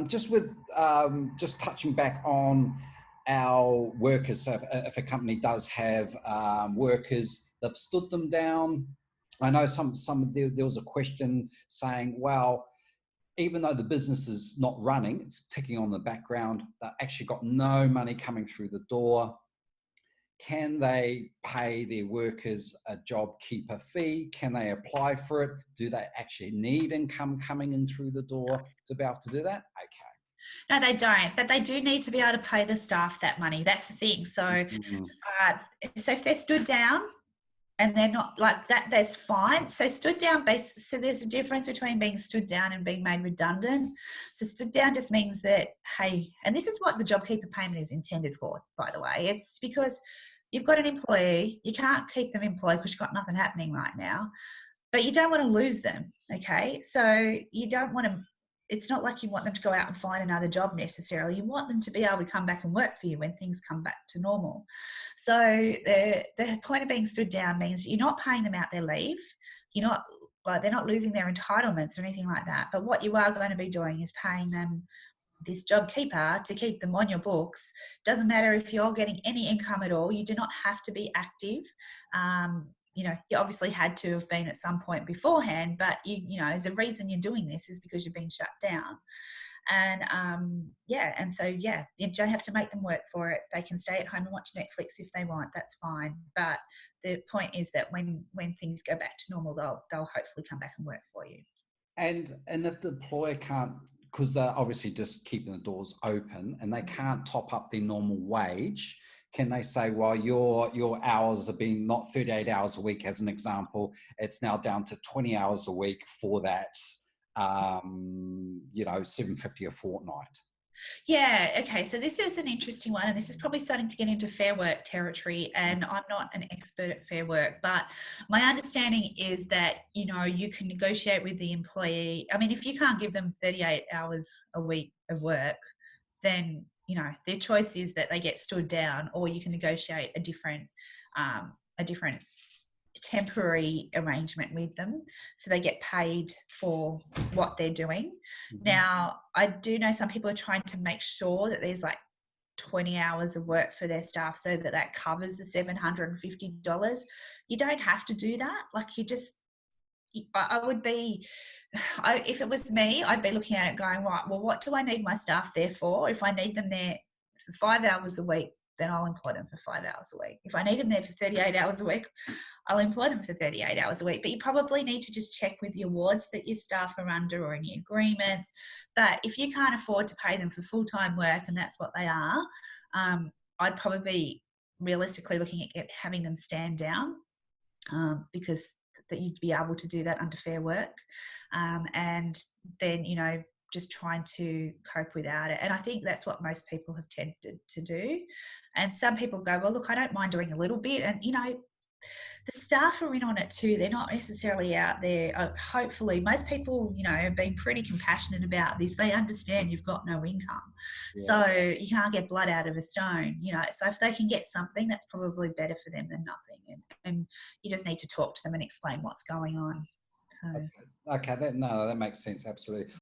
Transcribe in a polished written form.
Just with just touching back on our workers. So if a company does have workers, they've stood them down. I know there was a question saying, well, even though the business is not running, it's ticking on the background, they've actually got no money coming through the door. Can they pay their workers a Jobkeeper fee? Can they apply for it? Do they actually need income coming in through the door to be able to do that? Okay. No, they don't, but they do need to be able to pay the staff that money. That's the thing. So, so if they're stood down and they're not like that, that's fine. So stood down so there's a difference between being stood down and being made redundant. So stood down just means that, hey, and this is what the Jobkeeper payment is intended for, by the way. It's because you've got an employee, you can't keep them employed because you've got nothing happening right now, but you don't want to lose them, okay? So you don't want to, it's not like you want them to go out and find another job necessarily. You want them to be able to come back and work for you when things come back to normal. So the point of being stood down means you're not paying them out their leave. You're not, like, they're not losing their entitlements or anything like that. But what you are going to be doing is paying them this Jobkeeper to keep them on your books. Doesn't matter if you're getting any income at all. You do not have to be active. You know, you obviously had to have been at some point beforehand, but you know, the reason you're doing this is because you've been shut down. And you don't have to make them work for it. They can stay at home and watch Netflix if they want. That's fine. But the point is that when things go back to normal, they'll hopefully come back and work for you. And if the employer can't, because they're obviously just keeping the doors open and they can't top up their normal wage, can they say, well, your hours have been not 38 hours a week, as an example, it's now down to 20 hours a week for that, $750 a fortnight? Yeah, okay, so this is an interesting one, and this is probably starting to get into Fair Work territory, and I'm not an expert at Fair Work, but my understanding is that, you know, you can negotiate with the employee. I mean, if you can't give them 38 hours a week of work, then, you know, their choice is that they get stood down, or you can negotiate a different temporary arrangement with them so they get paid for what they're doing. Now, I do know some people are trying to make sure that there's like 20 hours of work for their staff so that covers the $750. You don't have to do that. Like, if it was me, I'd be looking at it going, right, well, what do I need my staff there for? If I need them there for 5 hours a week, then I'll employ them for 5 hours a week. If I need them there for 38 hours a week, I'll employ them for 38 hours a week. But you probably need to just check with the awards that your staff are under or any agreements. But if you can't afford to pay them for full-time work, and that's what they are, I'd probably be realistically looking at having them stand down, because that you'd be able to do that under Fair Work. And then, you know, just trying to cope without it. And I think that's what most people have tended to do. And some people go, well, look, I don't mind doing a little bit. And, you know, the staff are in on it too. They're not necessarily out there. Hopefully, most people, you know, have been pretty compassionate about this. They understand you've got no income. Yeah. So you can't get blood out of a stone, you know. So if they can get something, that's probably better for them than nothing. And you just need to talk to them and explain what's going on. So. Okay, that makes sense, absolutely.